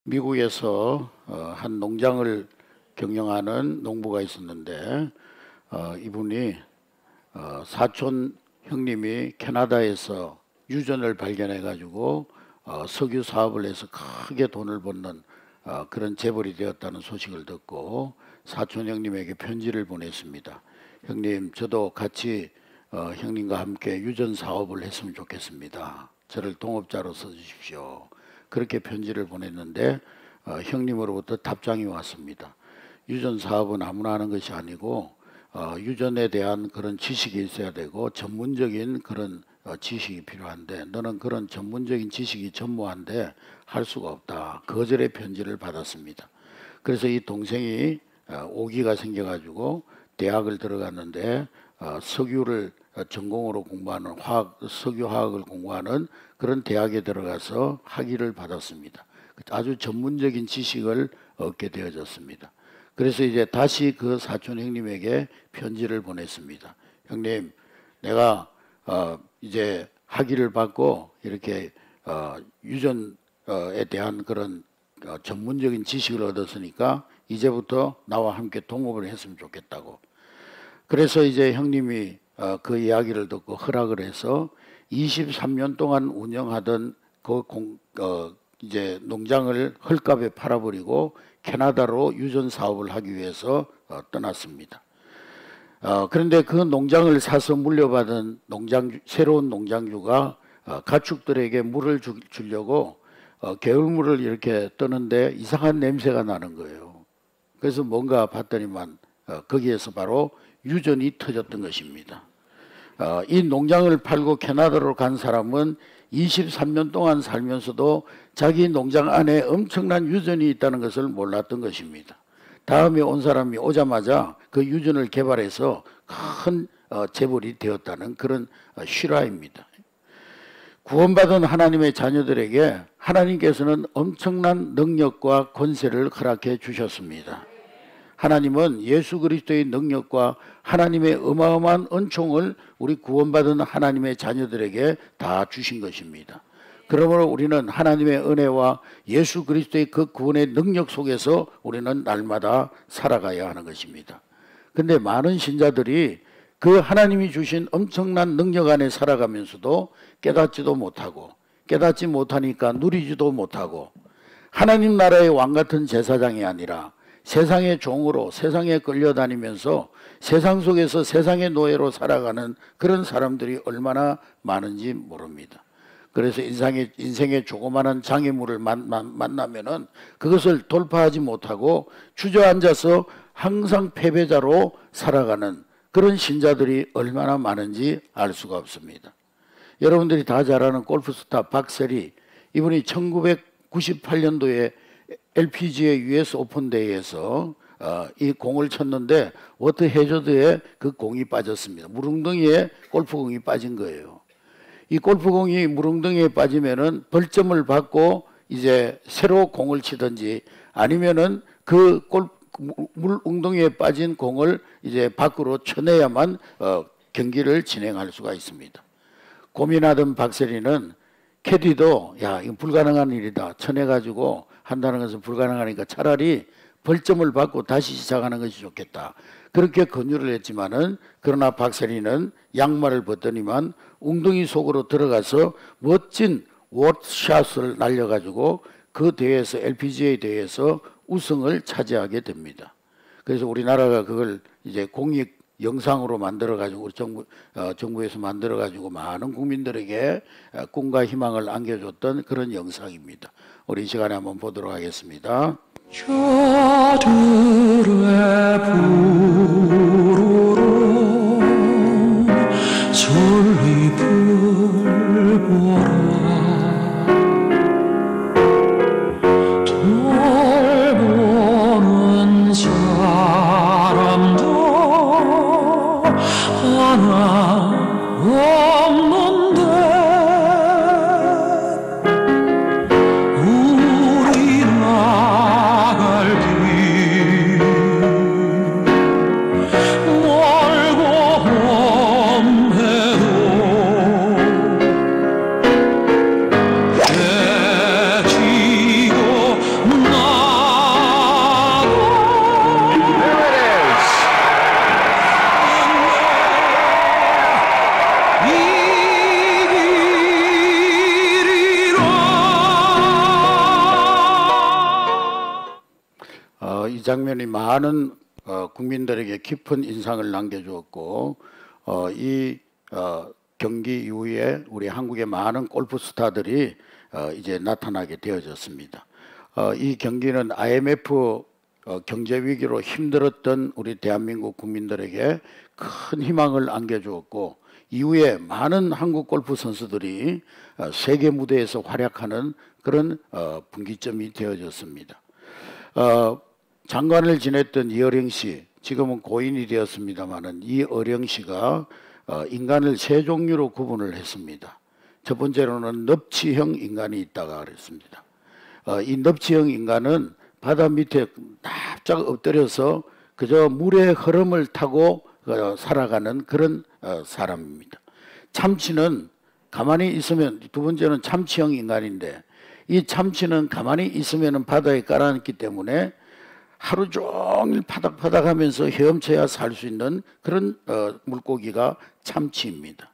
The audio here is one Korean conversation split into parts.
미국에서 한 농장을 경영하는 농부가 있었는데 이분이 사촌 형님이 캐나다에서 유전을 발견해 가지고 석유 사업을 해서 크게 돈을 버는 그런 재벌이 되었다는 소식을 듣고 사촌 형님에게 편지를 보냈습니다. 형님, 저도 같이 형님과 함께 유전 사업을 했으면 좋겠습니다. 저를 동업자로 써주십시오. 그렇게 편지를 보냈는데 형님으로부터 답장이 왔습니다. 유전 사업은 아무나 하는 것이 아니고 유전에 대한 그런 지식이 있어야 되고 전문적인 그런 지식이 필요한데 너는 그런 전문적인 지식이 전무한데 할 수가 없다. 거절의 편지를 받았습니다. 그래서 이 동생이 오기가 생겨가지고 대학을 들어갔는데 석유를 전공으로 공부하는 석유화학을 공부하는 그런 대학에 들어가서 학위를 받았습니다. 아주 전문적인 지식을 얻게 되어졌습니다. 그래서 이제 다시 그 사촌 형님에게 편지를 보냈습니다. 형님, 내가 이제 학위를 받고 이렇게 유전에 대한 그런 전문적인 지식을 얻었으니까 이제부터 나와 함께 동업을 했으면 좋겠다고. 그래서 이제 형님이 그 이야기를 듣고 허락을 해서 23년 동안 운영하던 이제 농장을 헐값에 팔아버리고 캐나다로 유전 사업을 하기 위해서 떠났습니다. 그런데 그 농장을 사서 물려받은 새로운 농장주가 가축들에게 물을 주려고 개울물을 이렇게 떠는데 이상한 냄새가 나는 거예요. 그래서 뭔가 봤더니만 거기에서 바로 유전이 터졌던 것입니다. 이 농장을 팔고 캐나다로 간 사람은 23년 동안 살면서도 자기 농장 안에 엄청난 유전이 있다는 것을 몰랐던 것입니다. 다음에 온 사람이 오자마자 그 유전을 개발해서 큰 재벌이 되었다는 그런 실화입니다. 구원받은 하나님의 자녀들에게 하나님께서는 엄청난 능력과 권세를 허락해 주셨습니다. 하나님은 예수 그리스도의 능력과 하나님의 어마어마한 은총을 우리 구원받은 하나님의 자녀들에게 다 주신 것입니다. 그러므로 우리는 하나님의 은혜와 예수 그리스도의 그 구원의 능력 속에서 우리는 날마다 살아가야 하는 것입니다. 그런데 많은 신자들이 그 하나님이 주신 엄청난 능력 안에 살아가면서도 깨닫지도 못하고 깨닫지 못하니까 누리지도 못하고 하나님 나라의 왕 같은 제사장이 아니라 세상의 종으로 세상에 끌려다니면서 세상 속에서 세상의 노예로 살아가는 그런 사람들이 얼마나 많은지 모릅니다. 그래서 인생의 조그마한 장애물을 만나면은 그것을 돌파하지 못하고 주저앉아서 항상 패배자로 살아가는 그런 신자들이 얼마나 많은지 알 수가 없습니다. 여러분들이 다 잘 아는 골프스타 박세리, 이분이 1998년도에 LPGA US 오픈 대회에서 이 공을 쳤는데 워터 해저드에 그 공이 빠졌습니다. 물웅덩이에 골프공이 빠진 거예요. 이 골프공이 물웅덩이에 빠지면은 벌점을 받고 이제 새로 공을 치든지 아니면은 그 물웅덩이에 빠진 공을 이제 밖으로 쳐내야만 경기를 진행할 수가 있습니다. 고민하던 박세리는 캐디도 야, 이거 불가능한 일이다 쳐내가지고 한다는 것은 불가능하니까 차라리 벌점을 받고 다시 시작하는 것이 좋겠다. 그렇게 권유를 했지만은 그러나 박세리는 양말을 벗더니만 웅덩이 속으로 들어가서 멋진 워샷을 날려가지고 그 대회에서 LPGA 대회에서 우승을 차지하게 됩니다. 그래서 우리나라가 그걸 이제 공익 영상으로 만들어가지고 우리 정부에서 만들어가지고 많은 국민들에게 꿈과 희망을 안겨줬던 그런 영상입니다. 우리 이 시간에 한번 보도록 하겠습니다. 저들의 부르러 솔잎을 보라 돌보는 사람도 하나 없는데 우리 나갈 길 이 장면이 많은 국민들에게 깊은 인상을 남겨주었고 이 경기 이후에 우리 한국의 많은 골프 스타들이 이제 나타나게 되어졌습니다. 이 경기는 IMF 경제 위기로 힘들었던 우리 대한민국 국민들에게 큰 희망을 안겨주었고 이후에 많은 한국 골프 선수들이 세계 무대에서 활약하는 그런 분기점이 되어졌습니다. 장관을 지냈던 이어령 씨, 지금은 고인이 되었습니다마는 이 어령 씨가 인간을 세 종류로 구분을 했습니다. 첫 번째로는 넙치형 인간이 있다가 그랬습니다. 이 넙치형 인간은 바다 밑에 납작 엎드려서 그저 물의 흐름을 타고 살아가는 그런 사람입니다. 참치는 가만히 있으면, 두 번째는 참치형 인간인데 이 참치는 가만히 있으면 바다에 깔아앉기 때문에 하루 종일 파닥파닥하면서 헤엄쳐야 살 수 있는 그런 물고기가 참치입니다.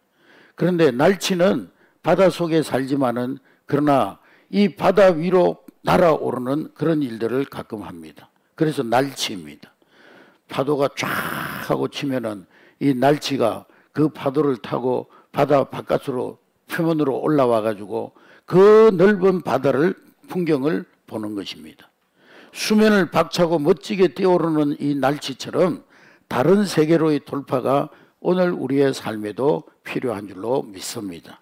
그런데 날치는 바다 속에 살지만은 그러나 이 바다 위로 날아오르는 그런 일들을 가끔 합니다. 그래서 날치입니다. 파도가 쫙 하고 치면은 이 날치가 그 파도를 타고 바다 바깥으로 표면으로 올라와 가지고 그 넓은 바다를 풍경을 보는 것입니다. 수면을 박차고 멋지게 뛰어오르는 이 날치처럼 다른 세계로의 돌파가 오늘 우리의 삶에도 필요한 줄로 믿습니다.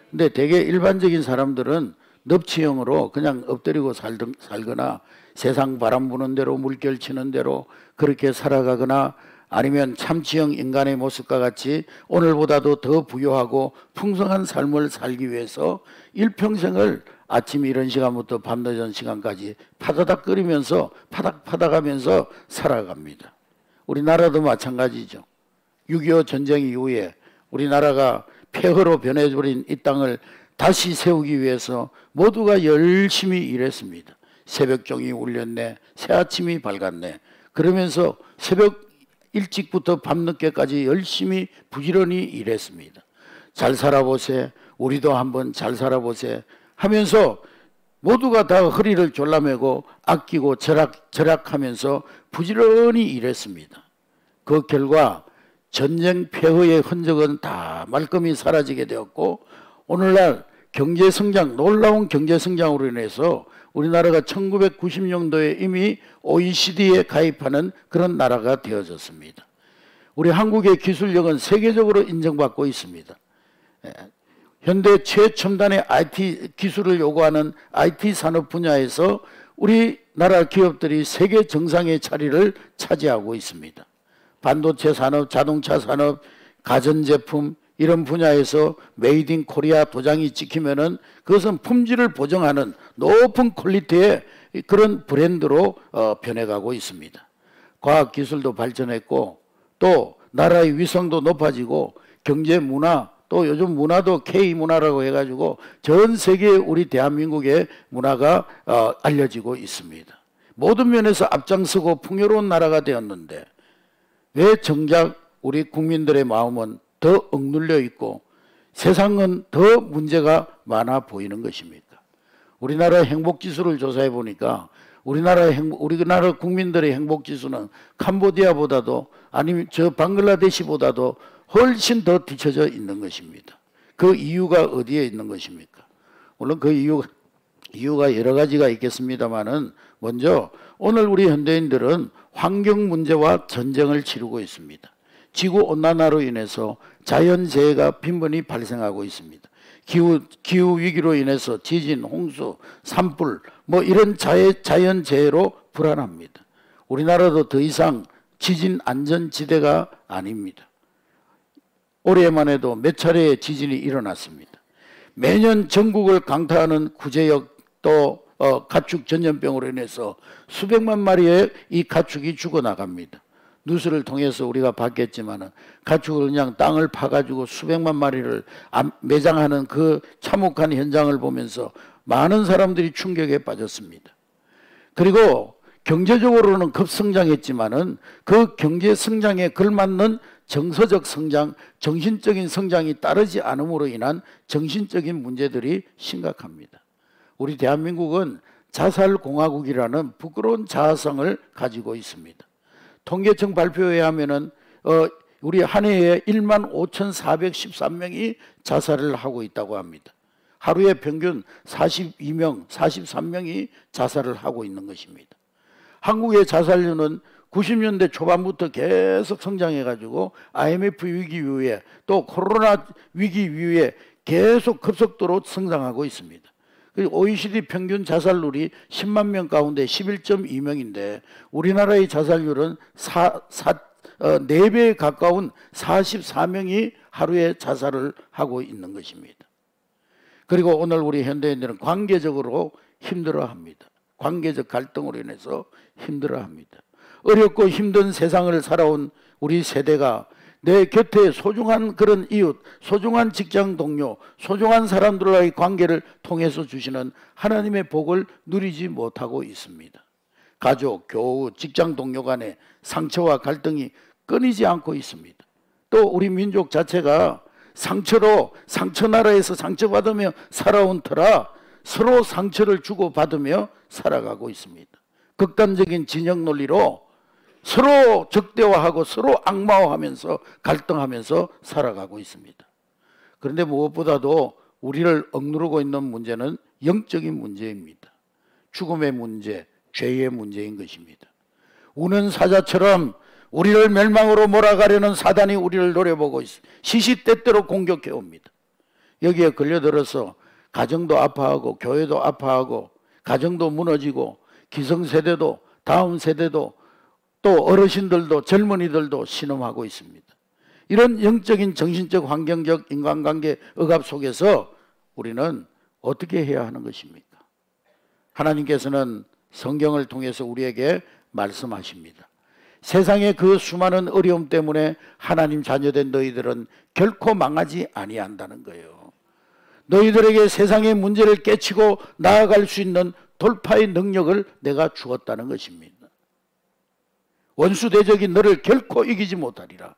근데 대개 일반적인 사람들은 넙치형으로 그냥 엎드리고 살거나 세상 바람 부는 대로 물결 치는 대로 그렇게 살아가거나 아니면 참치형 인간의 모습과 같이 오늘보다도 더 부유하고 풍성한 삶을 살기 위해서 일평생을 아침 이런 시간부터 밤늦은 시간까지 파다닥거리면서 파닥파닥하면서 살아갑니다. 우리나라도 마찬가지죠. 6.25 전쟁 이후에 우리나라가 폐허로 변해버린 이 땅을 다시 세우기 위해서 모두가 열심히 일했습니다. 새벽종이 울렸네, 새아침이 밝았네. 그러면서 새벽 일찍부터 밤늦게까지 열심히 부지런히 일했습니다. 잘 살아보세, 우리도 한번 잘 살아보세 하면서 모두가 다 허리를 졸라매고 아끼고 절약하면서 부지런히 일했습니다. 그 결과 전쟁 폐허의 흔적은 다 말끔히 사라지게 되었고 오늘날 경제성장, 놀라운 경제성장으로 인해서 우리나라가 1990년도에 이미 OECD에 가입하는 그런 나라가 되어졌습니다. 우리 한국의 기술력은 세계적으로 인정받고 있습니다. 현대 최첨단의 IT 기술을 요구하는 IT 산업 분야에서 우리나라 기업들이 세계 정상의 자리를 차지하고 있습니다. 반도체 산업, 자동차 산업, 가전제품 이런 분야에서 메이드 인 코리아 도장이 찍히면은 그것은 품질을 보증하는 높은 퀄리티의 그런 브랜드로 변해가고 있습니다. 과학기술도 발전했고 또 나라의 위성도 높아지고 경제 문화 또 요즘 문화도 K문화라고 해가지고 전 세계에 우리 대한민국의 문화가 알려지고 있습니다. 모든 면에서 앞장서고 풍요로운 나라가 되었는데 왜 정작 우리 국민들의 마음은 더 억눌려 있고 세상은 더 문제가 많아 보이는 것입니까? 우리나라 행복지수를 조사해 보니까 우리나라 국민들의 행복지수는 캄보디아보다도 아니면 저 방글라데시보다도 훨씬 더 뒤처져 있는 것입니다. 그 이유가 어디에 있는 것입니까? 물론 그 이유가 여러 가지가 있겠습니다만은 먼저 오늘 우리 현대인들은 환경 문제와 전쟁을 치르고 있습니다. 지구온난화로 인해서 자연재해가 빈번히 발생하고 있습니다. 기후 위기로 인해서 지진, 홍수, 산불 뭐 이런 자연재해로 불안합니다. 우리나라도 더 이상 지진 안전지대가 아닙니다. 올해만 해도 몇 차례의 지진이 일어났습니다. 매년 전국을 강타하는 구제역 또 가축 전염병으로 인해서 수백만 마리의 이 가축이 죽어나갑니다. 뉴스를 통해서 우리가 봤겠지만 가축을 그냥 땅을 파가지고 수백만 마리를 매장하는 그 참혹한 현장을 보면서 많은 사람들이 충격에 빠졌습니다. 그리고 경제적으로는 급성장했지만은 그 경제 성장에 걸맞는 정서적 성장, 정신적인 성장이 따르지 않음으로 인한 정신적인 문제들이 심각합니다. 우리 대한민국은 자살공화국이라는 부끄러운 자아성을 가지고 있습니다. 통계청 발표에 하면은 우리 한 해에 15,413명이 자살을 하고 있다고 합니다. 하루에 평균 42명, 43명이 자살을 하고 있는 것입니다. 한국의 자살률은 90년대 초반부터 계속 성장해가지고 IMF 위기 이후에 또 코로나 위기 이후에 계속 급속도로 성장하고 있습니다. 그리고 OECD 평균 자살률이 10만 명 가운데 11.2명인데 우리나라의 자살률은 4배에 가까운 44명이 하루에 자살을 하고 있는 것입니다. 그리고 오늘 우리 현대인들은 관계적으로 힘들어합니다. 관계적 갈등으로 인해서 힘들어합니다. 어렵고 힘든 세상을 살아온 우리 세대가 내 곁에 소중한 그런 이웃, 소중한 직장 동료, 소중한 사람들과의 관계를 통해서 주시는 하나님의 복을 누리지 못하고 있습니다. 가족, 교우, 직장 동료 간의 상처와 갈등이 끊이지 않고 있습니다. 또 우리 민족 자체가 상처 나라에서 상처받으며 살아온 터라 서로 상처를 주고받으며 살아가고 있습니다. 극단적인 진영 논리로 서로 적대화하고 서로 악마화하면서 갈등하면서 살아가고 있습니다. 그런데 무엇보다도 우리를 억누르고 있는 문제는 영적인 문제입니다. 죽음의 문제, 죄의 문제인 것입니다. 우는 사자처럼 우리를 멸망으로 몰아가려는 사단이 우리를 노려보고 있습니다. 시시때때로 공격해 옵니다. 여기에 걸려들어서 가정도 아파하고 교회도 아파하고 가정도 무너지고 기성세대도 다음 세대도 또 어르신들도 젊은이들도 신음하고 있습니다. 이런 영적인 정신적 환경적 인간관계 억압 속에서 우리는 어떻게 해야 하는 것입니까? 하나님께서는 성경을 통해서 우리에게 말씀하십니다. 세상의 그 수많은 어려움 때문에 하나님 자녀된 너희들은 결코 망하지 아니한다는 거예요. 너희들에게 세상의 문제를 깨치고 나아갈 수 있는 돌파의 능력을 내가 주었다는 것입니다. 원수 대적이 너를 결코 이기지 못하리라.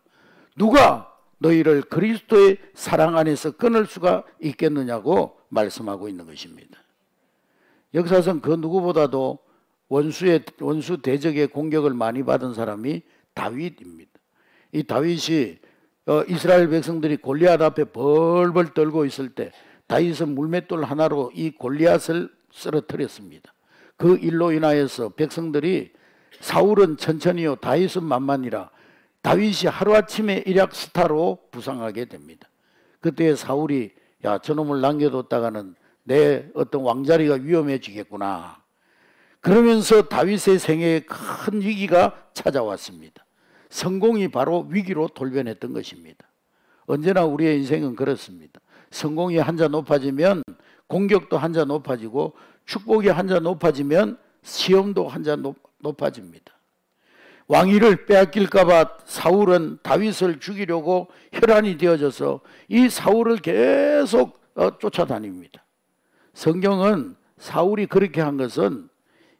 누가 너희를 그리스도의 사랑 안에서 끊을 수가 있겠느냐고 말씀하고 있는 것입니다. 역사상 그 누구보다도 원수 대적의 공격을 많이 받은 사람이 다윗입니다. 이 다윗이 이스라엘 백성들이 골리앗 앞에 벌벌 떨고 있을 때 다윗은 물맷돌 하나로 이 골리앗을 쓰러뜨렸습니다. 그 일로 인하여서 백성들이 사울은 천천히요 다윗은 만만이라 다윗이 하루아침에 일약 스타로 부상하게 됩니다. 그때 사울이 야 저놈을 남겨뒀다가는 내 어떤 왕자리가 위험해지겠구나. 그러면서 다윗의 생애에 큰 위기가 찾아왔습니다. 성공이 바로 위기로 돌변했던 것입니다. 언제나 우리의 인생은 그렇습니다. 성공이 한자 높아지면 공격도 한자 높아지고 축복이 한자 높아지면 시험도 한자 높아집니다. 왕위를 빼앗길까 봐 사울은 다윗을 죽이려고 혈안이 되어져서 이 사울을 계속 쫓아다닙니다. 성경은 사울이 그렇게 한 것은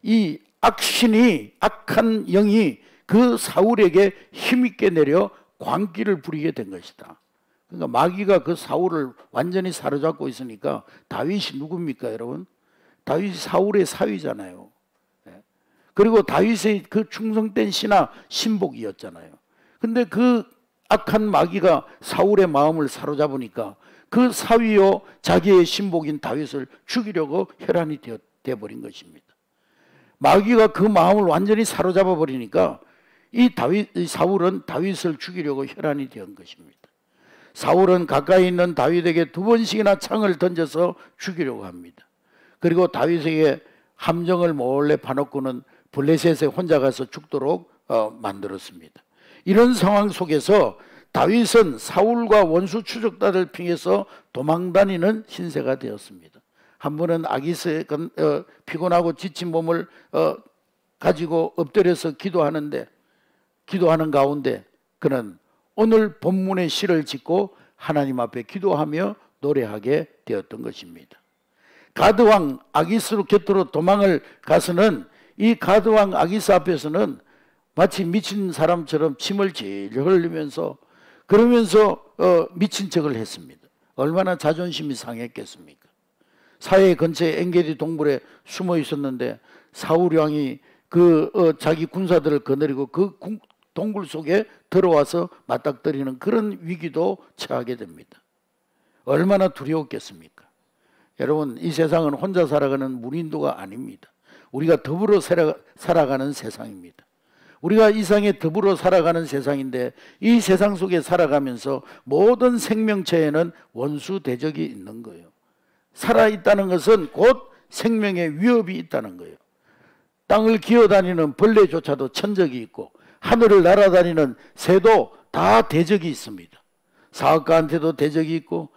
이 악신이 악한 영이 그 사울에게 힘있게 내려 광기를 부리게 된 것이다. 그러니까 마귀가 그 사울을 완전히 사로잡고 있으니까 다윗이 누굽니까 여러분? 다윗이 사울의 사위잖아요. 그리고 다윗의 그 충성된 신하 신복이었잖아요. 근데 그 악한 마귀가 사울의 마음을 사로잡으니까 그 사위요 자기의 신복인 다윗을 죽이려고 혈안이 되어버린 것입니다. 마귀가 그 마음을 완전히 사로잡아 버리니까 이 사울은 다윗을 죽이려고 혈안이 된 것입니다. 사울은 가까이 있는 다윗에게 2번씩이나 창을 던져서 죽이려고 합니다. 그리고 다윗에게 함정을 몰래 파놓고는 블레셋에 혼자 가서 죽도록 만들었습니다. 이런 상황 속에서 다윗은 사울과 원수 추적자를 핑해서 도망다니는 신세가 되었습니다. 한 번은 아기스에 피곤하고 지친 몸을 가지고 엎드려서 기도하는 가운데 그는 오늘 본문의 시를 짓고 하나님 앞에 기도하며 노래하게 되었던 것입니다. 가드왕 아기스 곁으로 도망을 가서는 이 가드왕 아기스 앞에서는 마치 미친 사람처럼 침을 질질 흘리면서 그러면서 미친 척을 했습니다. 얼마나 자존심이 상했겠습니까? 사해 근처에 엔게디 동굴에 숨어 있었는데 사울 왕이 자기 군사들을 거느리고 그 동굴 속에 들어와서 맞닥뜨리는 그런 위기도 처하게 됩니다. 얼마나 두려웠겠습니까? 여러분, 이 세상은 혼자 살아가는 무인도가 아닙니다. 우리가 더불어 살아가는 세상입니다. 우리가 이 세상에 더불어 살아가는 세상인데, 이 세상 속에 살아가면서 모든 생명체에는 원수 대적이 있는 거예요. 살아있다는 것은 곧 생명의 위협이 있다는 거예요. 땅을 기어다니는 벌레조차도 천적이 있고, 하늘을 날아다니는 새도 다 대적이 있습니다. 사업가한테도 대적이 있고,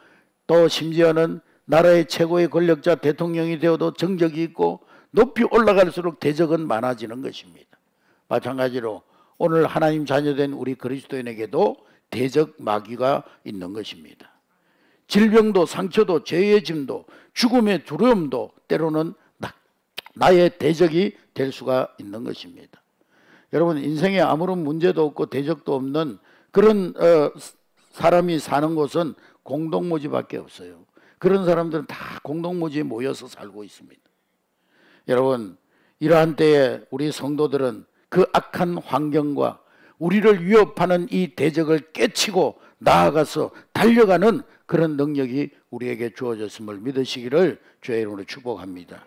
또 심지어는 나라의 최고의 권력자 대통령이 되어도 정적이 있고, 높이 올라갈수록 대적은 많아지는 것입니다. 마찬가지로 오늘 하나님 자녀된 우리 그리스도인에게도 대적 마귀가 있는 것입니다. 질병도 상처도 죄의 짐도 죽음의 두려움도 때로는 나의 대적이 될 수가 있는 것입니다. 여러분, 인생에 아무런 문제도 없고 대적도 없는 그런 사람이 사는 곳은 공동모지밖에 없어요. 그런 사람들은 다 공동모지에 모여서 살고 있습니다. 여러분, 이러한 때에 우리 성도들은 그 악한 환경과 우리를 위협하는 이 대적을 깨치고 나아가서 달려가는 그런 능력이 우리에게 주어졌음을 믿으시기를 주의 이름으로 축복합니다.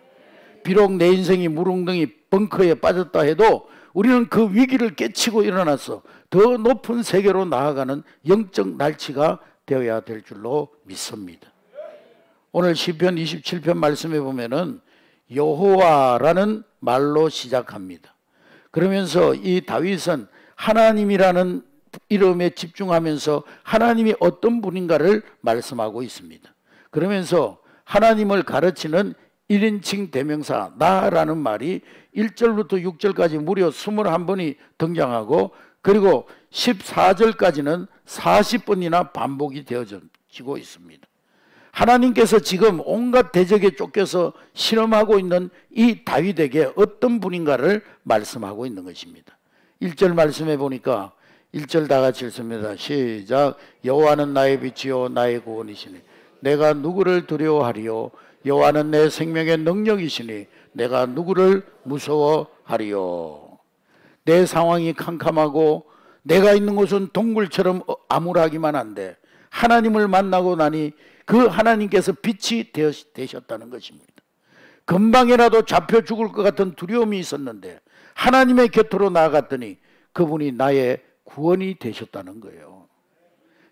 비록 내 인생이 무릉덩이 벙커에 빠졌다 해도 우리는 그 위기를 깨치고 일어나서 더 높은 세계로 나아가는 영적 날치가 되어야 될 줄로 믿습니다. 오늘 시편 27편 말씀에 보면은 여호와라는 말로 시작합니다. 그러면서 이 다윗은 하나님이라는 이름에 집중하면서 하나님이 어떤 분인가를 말씀하고 있습니다. 그러면서 하나님을 가르치는 1인칭 대명사 나라는 말이 1절부터 6절까지 무려 21번이 등장하고, 그리고 14절까지는 40번이나 반복이 되어지고 있습니다. 하나님께서 지금 온갖 대적에 쫓겨서 실험하고 있는 이 다윗에게 어떤 분인가를 말씀하고 있는 것입니다. 1절 말씀해 보니까 1절 다 같이 읽습니다. 시작. 여호와는 나의 빛이요 나의 구원이시니 내가 누구를 두려워하리요. 여호와는 내 생명의 능력이시니 내가 누구를 무서워하리요. 내 상황이 캄캄하고 내가 있는 곳은 동굴처럼 암울하기만 한데 하나님을 만나고 나니 그 하나님께서 빛이 되셨다는 것입니다. 금방이라도 잡혀 죽을 것 같은 두려움이 있었는데 하나님의 곁으로 나아갔더니 그분이 나의 구원이 되셨다는 거예요.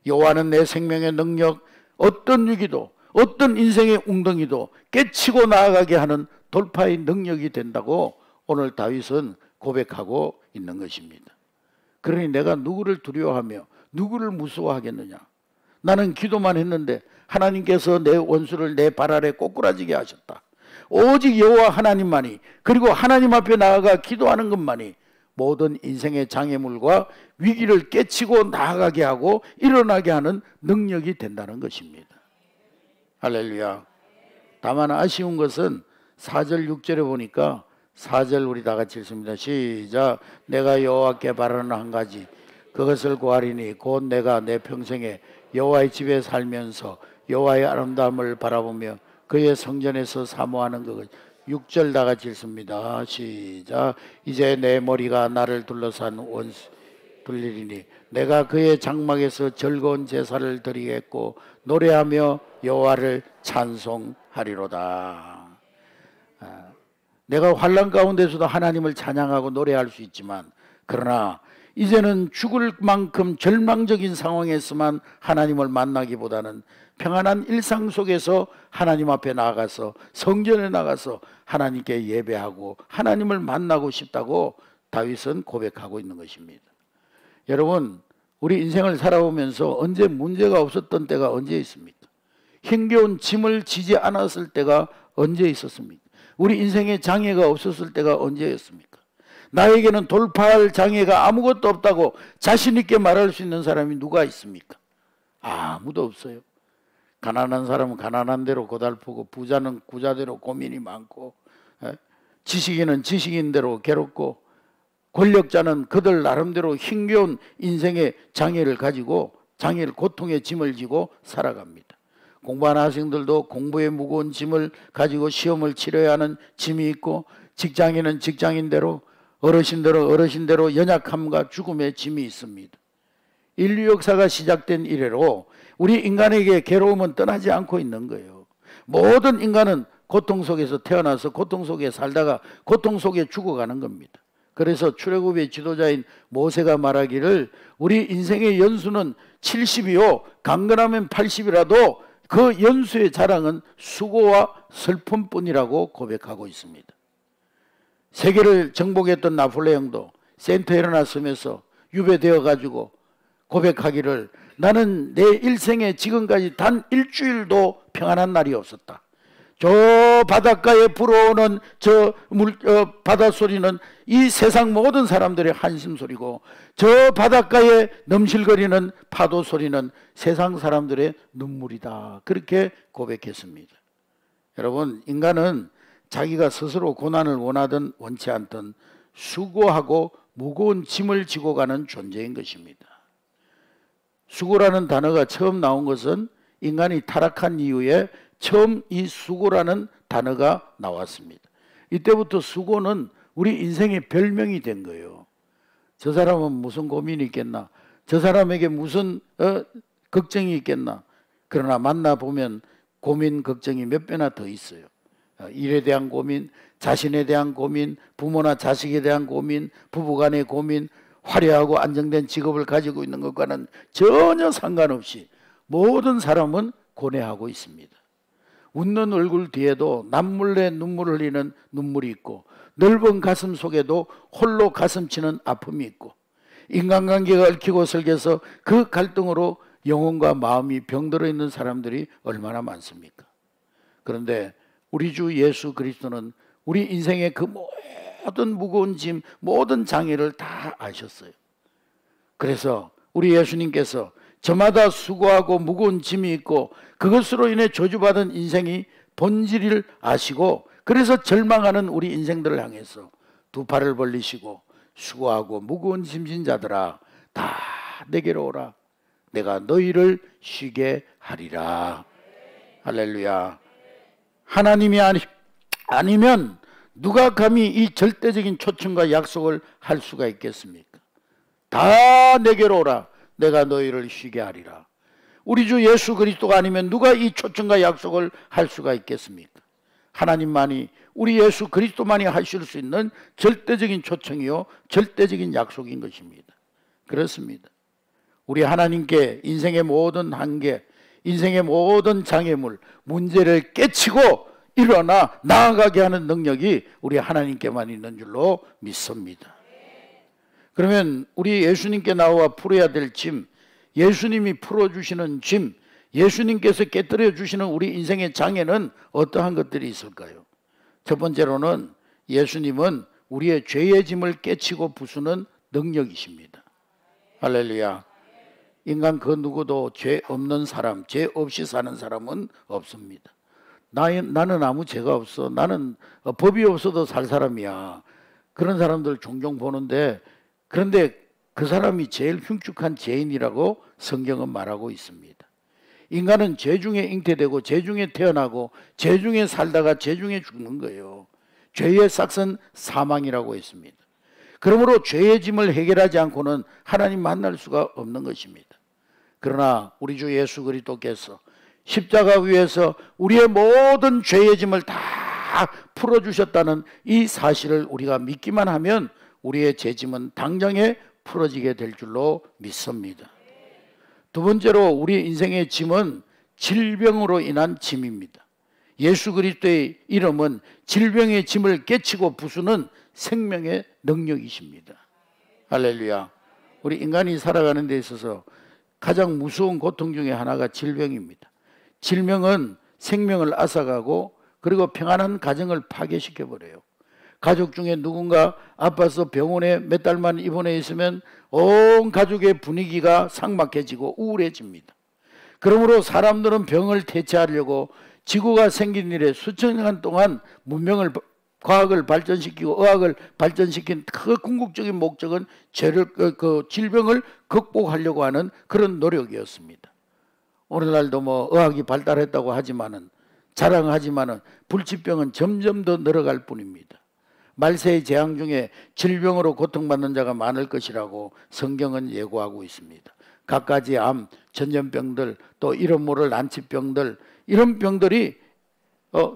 여호와는 내 생명의 능력, 어떤 위기도 어떤 인생의 웅덩이도 깨치고 나아가게 하는 돌파의 능력이 된다고 오늘 다윗은 고백하고 있는 것입니다. 그러니 내가 누구를 두려워하며 누구를 무서워하겠느냐. 나는 기도만 했는데 하나님께서 내 원수를 내 발 아래 꼬꾸라지게 하셨다. 오직 여호와 하나님만이, 그리고 하나님 앞에 나아가 기도하는 것만이 모든 인생의 장애물과 위기를 깨치고 나아가게 하고 일어나게 하는 능력이 된다는 것입니다. 할렐루야. 다만 아쉬운 것은 4절 6절에 보니까 4절 우리 다 같이 읽습니다. 시작. 내가 여호와께 바라는 한 가지 그것을 구하리니 곧 내가 내 평생에 여호와의 집에 살면서 여호와의 아름다움을 바라보며 그의 성전에서 사모하는 것. 6절 다 같이 읽습니다. 시작. 이제 내 머리가 나를 둘러싼 원수 들리리니 내가 그의 장막에서 즐거운 제사를 드리겠고 노래하며 여호와를 찬송하리로다. 내가 환난 가운데서도 하나님을 찬양하고 노래할 수 있지만, 그러나 이제는 죽을 만큼 절망적인 상황에서만 하나님을 만나기보다는 평안한 일상 속에서 하나님 앞에 나가서 성전에 나가서 하나님께 예배하고 하나님을 만나고 싶다고 다윗은 고백하고 있는 것입니다. 여러분, 우리 인생을 살아오면서 언제 문제가 없었던 때가 언제 있습니까? 힘겨운 짐을 지지 않았을 때가 언제 있었습니까? 우리 인생에 장애가 없었을 때가 언제였습니까? 나에게는 돌파할 장애가 아무것도 없다고 자신 있게 말할 수 있는 사람이 누가 있습니까? 아무도 없어요. 가난한 사람은 가난한 대로 고달프고, 부자는 부자대로 고민이 많고, 지식인은 지식인대로 괴롭고, 권력자는 그들 나름대로 힘겨운 인생의 장애를 가지고 장애를 고통의 짐을 지고 살아갑니다. 공부하는 학생들도 공부의 무거운 짐을 가지고 시험을 치러야 하는 짐이 있고, 직장인은 직장인대로, 어르신들은 어르신대로 연약함과 죽음의 짐이 있습니다. 인류 역사가 시작된 이래로 우리 인간에게 괴로움은 떠나지 않고 있는 거예요. 모든 인간은 고통 속에서 태어나서 고통 속에 살다가 고통 속에 죽어가는 겁니다. 그래서 출애굽의 지도자인 모세가 말하기를 우리 인생의 연수는 70이요 강건하면 80이라도 그 연수의 자랑은 수고와 슬픔뿐이라고 고백하고 있습니다. 세계를 정복했던 나폴레옹도 센터에 일어났으면서 유배되어 가지고 고백하기를 나는 내 일생에 지금까지 단 일주일도 평안한 날이 없었다. 저 바닷가에 불어오는 바닷소리는 이 세상 모든 사람들의 한심소리고, 저 바닷가에 넘실거리는 파도 소리는 세상 사람들의 눈물이다. 그렇게 고백했습니다. 여러분, 인간은 자기가 스스로 고난을 원하든 원치 않든 수고하고 무거운 짐을 지고 가는 존재인 것입니다. 수고라는 단어가 처음 나온 것은 인간이 타락한 이후에 처음 이 수고라는 단어가 나왔습니다. 이때부터 수고는 우리 인생의 별명이 된 거예요. 저 사람은 무슨 고민이 있겠나? 저 사람에게 무슨 걱정이 있겠나? 그러나 만나보면 고민, 걱정이 몇 배나 더 있어요. 일에 대한 고민, 자신에 대한 고민, 부모나 자식에 대한 고민, 부부간의 고민, 화려하고 안정된 직업을 가지고 있는 것과는 전혀 상관없이 모든 사람은 고뇌하고 있습니다. 웃는 얼굴 뒤에도 남몰래 눈물을 흘리는 눈물이 있고, 넓은 가슴 속에도 홀로 가슴치는 아픔이 있고, 인간관계가 얽히고 설겨서 그 갈등으로 영혼과 마음이 병들어 있는 사람들이 얼마나 많습니까? 그런데 우리 주 예수 그리스도는 우리 인생의 그 모든 무거운 짐, 모든 장애를 다 아셨어요. 그래서 우리 예수님께서 저마다 수고하고 무거운 짐이 있고 그것으로 인해 저주받은 인생이 본질을 아시고, 그래서 절망하는 우리 인생들을 향해서 두 팔을 벌리시고 수고하고 무거운 짐진 자들아 다 내게로 오라. 내가 너희를 쉬게 하리라. 할렐루야. 하나님이 아니면 누가 감히 이 절대적인 초청과 약속을 할 수가 있겠습니까? 다 내게로 오라. 내가 너희를 쉬게 하리라. 우리 주 예수 그리스도가 아니면 누가 이 초청과 약속을 할 수가 있겠습니까? 하나님만이, 우리 예수 그리스도만이 하실 수 있는 절대적인 초청이요 절대적인 약속인 것입니다. 그렇습니다. 우리 하나님께 인생의 모든 한계, 인생의 모든 장애물, 문제를 깨치고 일어나 나아가게 하는 능력이 우리 하나님께만 있는 줄로 믿습니다. 그러면 우리 예수님께 나와 풀어야 될 짐, 예수님이 풀어주시는 짐, 예수님께서 깨뜨려 주시는 우리 인생의 장애는 어떠한 것들이 있을까요? 첫 번째로는 예수님은 우리의 죄의 짐을 깨치고 부수는 능력이십니다. 할렐루야. 인간 그 누구도 죄 없는 사람, 죄 없이 사는 사람은 없습니다. 나는 아무 죄가 없어. 나는 법이 없어도 살 사람이야. 그런 사람들 종종 보는데, 그런데 그 사람이 제일 흉측한 죄인이라고 성경은 말하고 있습니다. 인간은 죄 중에 잉태되고 죄 중에 태어나고 죄 중에 살다가 죄 중에 죽는 거예요. 죄의 삭은 사망이라고 했습니다. 그러므로 죄의 짐을 해결하지 않고는 하나님 만날 수가 없는 것입니다. 그러나 우리 주 예수 그리스도께서 십자가 위에서 우리의 모든 죄의 짐을 다 풀어주셨다는 이 사실을 우리가 믿기만 하면 우리의 죄짐은 당장에 풀어지게 될 줄로 믿습니다. 두 번째로 우리 인생의 짐은 질병으로 인한 짐입니다. 예수 그리스도의 이름은 질병의 짐을 깨치고 부수는 생명의 능력이십니다. 할렐루야. 우리 인간이 살아가는 데 있어서 가장 무서운 고통 중에 하나가 질병입니다. 질병은 생명을 앗아가고 그리고 평안한 가정을 파괴시켜버려요. 가족 중에 누군가 아파서 병원에 몇 달만 입원해 있으면 온 가족의 분위기가 삭막해지고 우울해집니다. 그러므로 사람들은 병을 대체하려고 지구가 생긴 이래 수천 년 동안 문명을, 과학을 발전시키고 의학을 발전시킨 그 궁극적인 목적은 질병을 극복하려고 하는 그런 노력이었습니다. 오늘날도 뭐 의학이 발달했다고 하지만은 자랑하지만은 불치병은 점점 더 늘어갈 뿐입니다. 말세의 재앙 중에 질병으로 고통받는 자가 많을 것이라고 성경은 예고하고 있습니다. 갖가지 암, 전염병들, 또 이름 모를 난치병들, 이런 병들이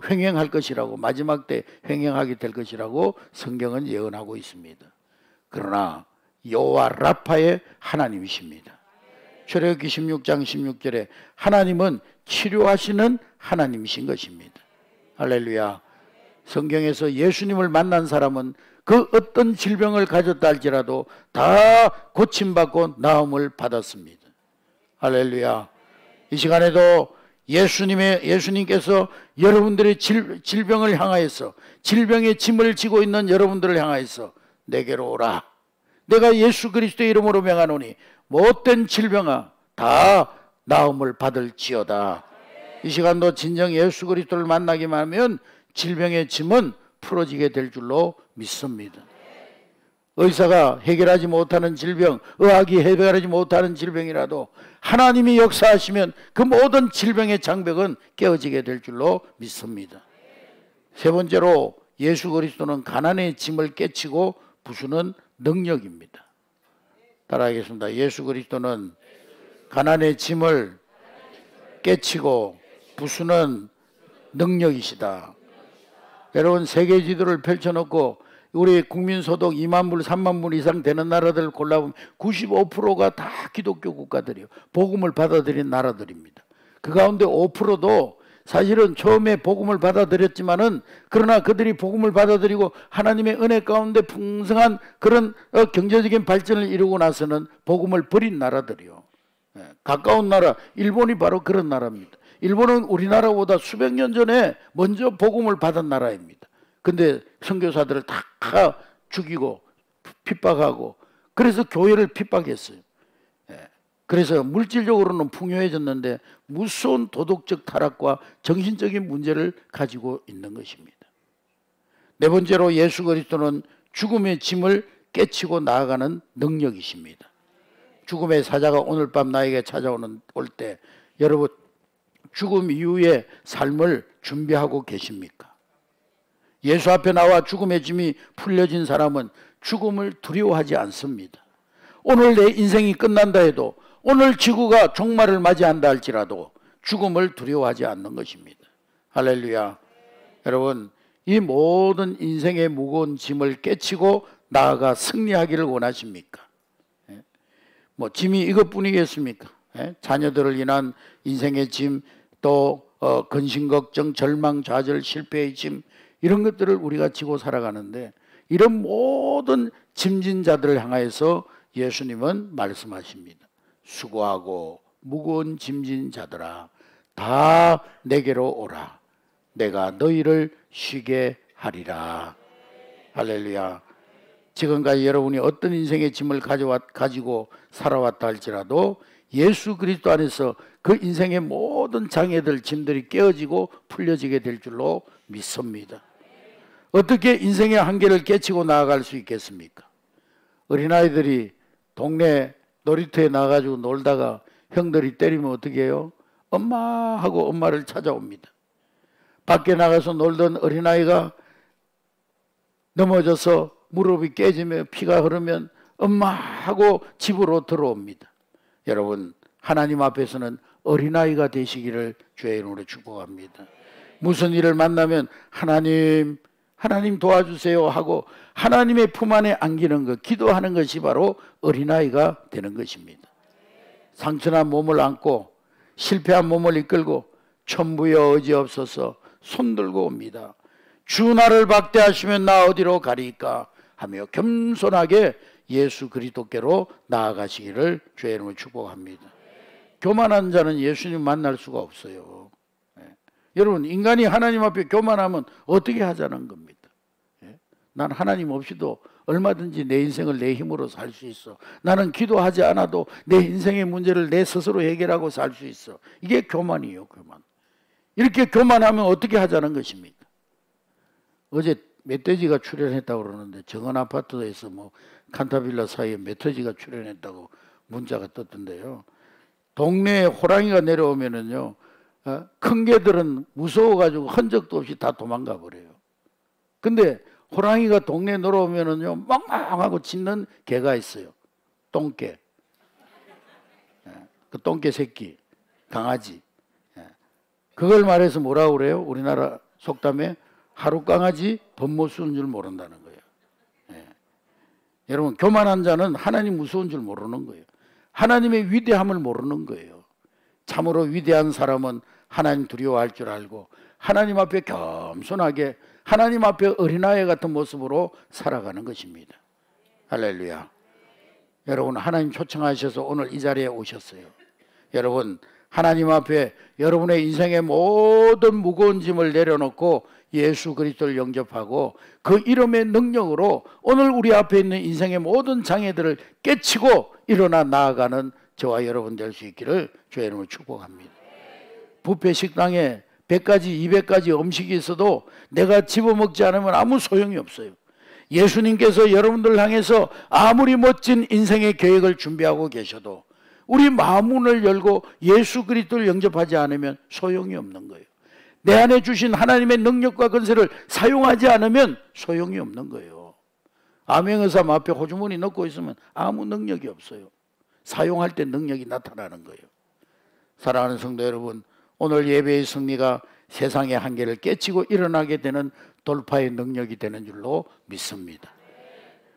횡행할 것이라고, 마지막 때 횡행하게 될 것이라고 성경은 예언하고 있습니다. 그러나 여호와 라파의 하나님이십니다. 출애굽기 16장 16절에 하나님은 치료하시는 하나님이신 것입니다. 할렐루야. 성경에서 예수님을 만난 사람은 그 어떤 질병을 가졌다 할지라도 다 고침받고 나음을 받았습니다. 할렐루야. 이 시간에도 예수님께서 여러분들의 질병을 향하여서, 질병의 짐을 지고 있는 여러분들을 향하여서 내게로 오라. 내가 예수 그리스도의 이름으로 명하노니 못된 질병아 다 나음을 받을지어다. 이 시간도 진정 예수 그리스도를 만나기만 하면 질병의 짐은 풀어지게 될 줄로 믿습니다. 의사가 해결하지 못하는 질병, 의학이 해결하지 못하는 질병이라도 하나님이 역사하시면 그 모든 질병의 장벽은 깨어지게 될 줄로 믿습니다. 세 번째로 예수 그리스도는 가난의 짐을 깨치고 부수는 능력입니다. 따라하겠습니다. 예수 그리스도는 가난의 짐을 깨치고 부수는 능력이시다. 여러분, 세계 지도를 펼쳐놓고 우리 국민소득 2만 불, 3만 불 이상 되는 나라들을 골라보면 95%가 다 기독교 국가들이요, 복음을 받아들인 나라들입니다. 그 가운데 5%도 사실은 처음에 복음을 받아들였지만은, 그러나 그들이 복음을 받아들이고 하나님의 은혜 가운데 풍성한 그런 경제적인 발전을 이루고 나서는 복음을 버린 나라들이요. 가까운 나라 일본이 바로 그런 나라입니다. 일본은 우리나라보다 수백 년 전에 먼저 복음을 받은 나라입니다. 근데 선교사들을 다 죽이고 핍박하고, 그래서 교회를 핍박했어요. 그래서 물질적으로는 풍요해졌는데 무서운 도덕적 타락과 정신적인 문제를 가지고 있는 것입니다. 네 번째로 예수 그리스도는 죽음의 짐을 깨치고 나아가는 능력이십니다. 죽음의 사자가 오늘 밤 나에게 올 때 여러분, 죽음 이후의 삶을 준비하고 계십니까? 예수 앞에 나와 죽음의 짐이 풀려진 사람은 죽음을 두려워하지 않습니다. 오늘 내 인생이 끝난다 해도, 오늘 지구가 종말을 맞이한다 할지라도 죽음을 두려워하지 않는 것입니다. 할렐루야. 여러분, 이 모든 인생의 무거운 짐을 깨치고 나아가 승리하기를 원하십니까? 뭐 짐이 이것뿐이겠습니까? 자녀들을 인한 인생의 짐, 또 근심 걱정, 절망, 좌절, 실패의 짐, 이런 것들을 우리가 지고 살아가는데, 이런 모든 짐진 자들을 향하여서 예수님은 말씀하십니다. 수고하고 무거운 짐진 자들아 다 내게로 오라. 내가 너희를 쉬게 하리라. 할렐루야. 지금까지 여러분이 어떤 인생의 짐을 가지고 살아왔다 할지라도 예수 그리스도 안에서 그 인생의 모든 장애들, 짐들이 깨어지고 풀려지게 될 줄로 믿습니다. 어떻게 인생의 한계를 깨치고 나아갈 수 있겠습니까? 어린아이들이 동네 놀이터에 나가지고 놀다가 형들이 때리면 어떻게 해요? 엄마 하고 엄마를 찾아옵니다. 밖에 나가서 놀던 어린아이가 넘어져서 무릎이 깨지며 피가 흐르면 엄마 하고 집으로 들어옵니다. 여러분, 하나님 앞에서는 어린아이가 되시기를 주의 이름으로 축복합니다. 무슨 일을 만나면 하나님 도와주세요 하고 하나님의 품 안에 안기는 것, 기도하는 것이 바로 어린아이가 되는 것입니다. 상처난 몸을 안고 실패한 몸을 이끌고 천부여 어지없어서 손들고 옵니다. 주 나를 박대하시면 나 어디로 가리까 하며 겸손하게 예수 그리스도께로 나아가시기를 주의 이름으로 축복합니다. 교만한 자는 예수님 만날 수가 없어요. 여러분, 인간이 하나님 앞에 교만하면 어떻게 하자는 겁니다. 난 하나님 없이도 얼마든지 내 인생을 내 힘으로 살 수 있어. 나는 기도하지 않아도 내 인생의 문제를 내 스스로 해결하고 살 수 있어. 이게 교만이에요, 교만. 이렇게 교만하면 어떻게 하자는 것입니까? 어제 멧돼지가 출연했다고 그러는데, 정원 아파트에서 뭐 칸타빌라 사이에 멧돼지가 출연했다고 문자가 떴던데요. 동네에 호랑이가 내려오면은요, 큰 개들은 무서워가지고 흔적도 없이 다 도망가 버려요. 근데 호랑이가 동네에 놀러오면은요, 멍멍하고 짖는 개가 있어요. 똥개. 그 똥개 새끼, 강아지. 그걸 말해서 뭐라고 그래요? 우리나라 속담에 하루 강아지 법못 쓰는 줄 모른다는 거예요. 여러분, 교만한 자는 하나님 무서운 줄 모르는 거예요. 하나님의 위대함을 모르는 거예요. 참으로 위대한 사람은 하나님 두려워할 줄 알고 하나님 앞에 겸손하게 하나님 앞에 어린아이 같은 모습으로 살아가는 것입니다. 할렐루야. 여러분, 하나님 초청하셔서 오늘 이 자리에 오셨어요. 여러분, 하나님 앞에 여러분의 인생의 모든 무거운 짐을 내려놓고 예수 그리스도를 영접하고 그 이름의 능력으로 오늘 우리 앞에 있는 인생의 모든 장애들을 깨치고 일어나 나아가는 저와 여러분 될 수 있기를 주의 이름으로 축복합니다. 뷔페 식당에 100가지 200가지 음식이 있어도 내가 집어먹지 않으면 아무 소용이 없어요. 예수님께서 여러분들 향해서 아무리 멋진 인생의 계획을 준비하고 계셔도 우리 마음문을 열고 예수 그리스도를 영접하지 않으면 소용이 없는 거예요. 내 안에 주신 하나님의 능력과 권세를 사용하지 않으면 소용이 없는 거예요. 암행의사 앞에 호주머니 넣고 있으면 아무 능력이 없어요. 사용할 때 능력이 나타나는 거예요. 사랑하는 성도 여러분, 오늘 예배의 승리가 세상의 한계를 깨치고 일어나게 되는 돌파의 능력이 되는 줄로 믿습니다.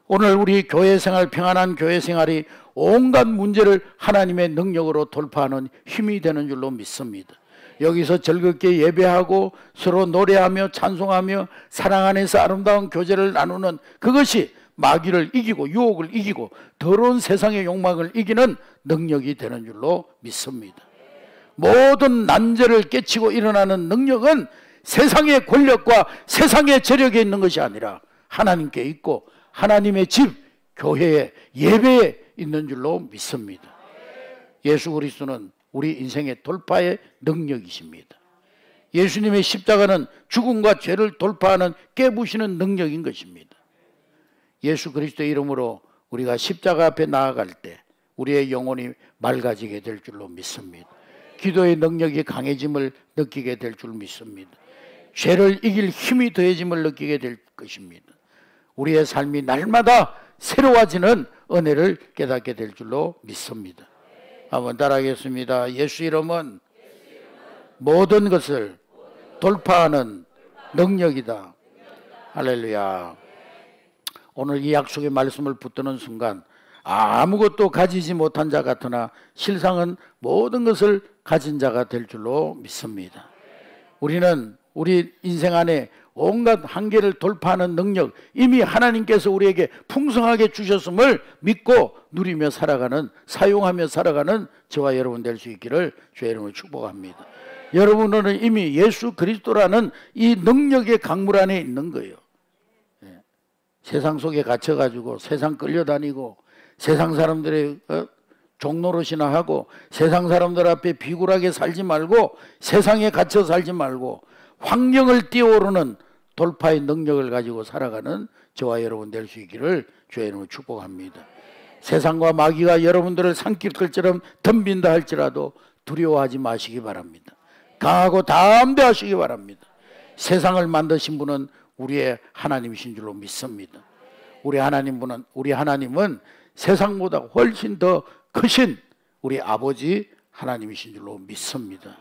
오늘 우리 교회 생활, 평안한 교회 생활이 온갖 문제를 하나님의 능력으로 돌파하는 힘이 되는 줄로 믿습니다. 여기서 즐겁게 예배하고 서로 노래하며 찬송하며 사랑 안에서 아름다운 교제를 나누는 그것이 마귀를 이기고 유혹을 이기고 더러운 세상의 욕망을 이기는 능력이 되는 줄로 믿습니다. 모든 난제를 깨치고 일어나는 능력은 세상의 권력과 세상의 재력에 있는 것이 아니라 하나님께 있고 하나님의 집, 교회에, 예배에 있는 줄로 믿습니다. 예수 그리스도는 우리 인생의 돌파의 능력이십니다. 예수님의 십자가는 죽음과 죄를 돌파하는 깨부시는 능력인 것입니다. 예수 그리스도의 이름으로 우리가 십자가 앞에 나아갈 때 우리의 영혼이 맑아지게 될 줄로 믿습니다. 기도의 능력이 강해짐을 느끼게 될 줄 믿습니다. 죄를 이길 힘이 더해짐을 느끼게 될 것입니다. 우리의 삶이 날마다 새로워지는 은혜를 깨닫게 될 줄로 믿습니다. 한번 따라하겠습니다. 예수 이름은 모든 것을 돌파하는 능력이다. 할렐루야. 오늘 이 약속의 말씀을 붙드는 순간 아무것도 가지지 못한 자 같으나 실상은 모든 것을 가진 자가 될 줄로 믿습니다. 우리는 우리 인생 안에 온갖 한계를 돌파하는 능력 이미 하나님께서 우리에게 풍성하게 주셨음을 믿고 누리며 살아가는, 사용하며 살아가는 저와 여러분 될 수 있기를 주의 이름으로 축복합니다. 여러분은 이미 예수 그리스도라는 이 능력의 강물 안에 있는 거예요. 세상 속에 갇혀가지고 세상 끌려다니고 세상 사람들의 종노릇이나 하고 세상 사람들 앞에 비굴하게 살지 말고 세상에 갇혀 살지 말고 환경을 뛰어오르는 돌파의 능력을 가지고 살아가는 저와 여러분 될 수 있기를 주의 이름으로 축복합니다. 세상과 마귀가 여러분들을 산길들처럼 덤빈다 할지라도 두려워하지 마시기 바랍니다. 강하고 담대하시기 바랍니다. 세상을 만드신 분은 우리의 하나님이신 줄로 믿습니다. 우리 하나님은 세상보다 훨씬 더 크신 우리 아버지 하나님이신 줄로 믿습니다.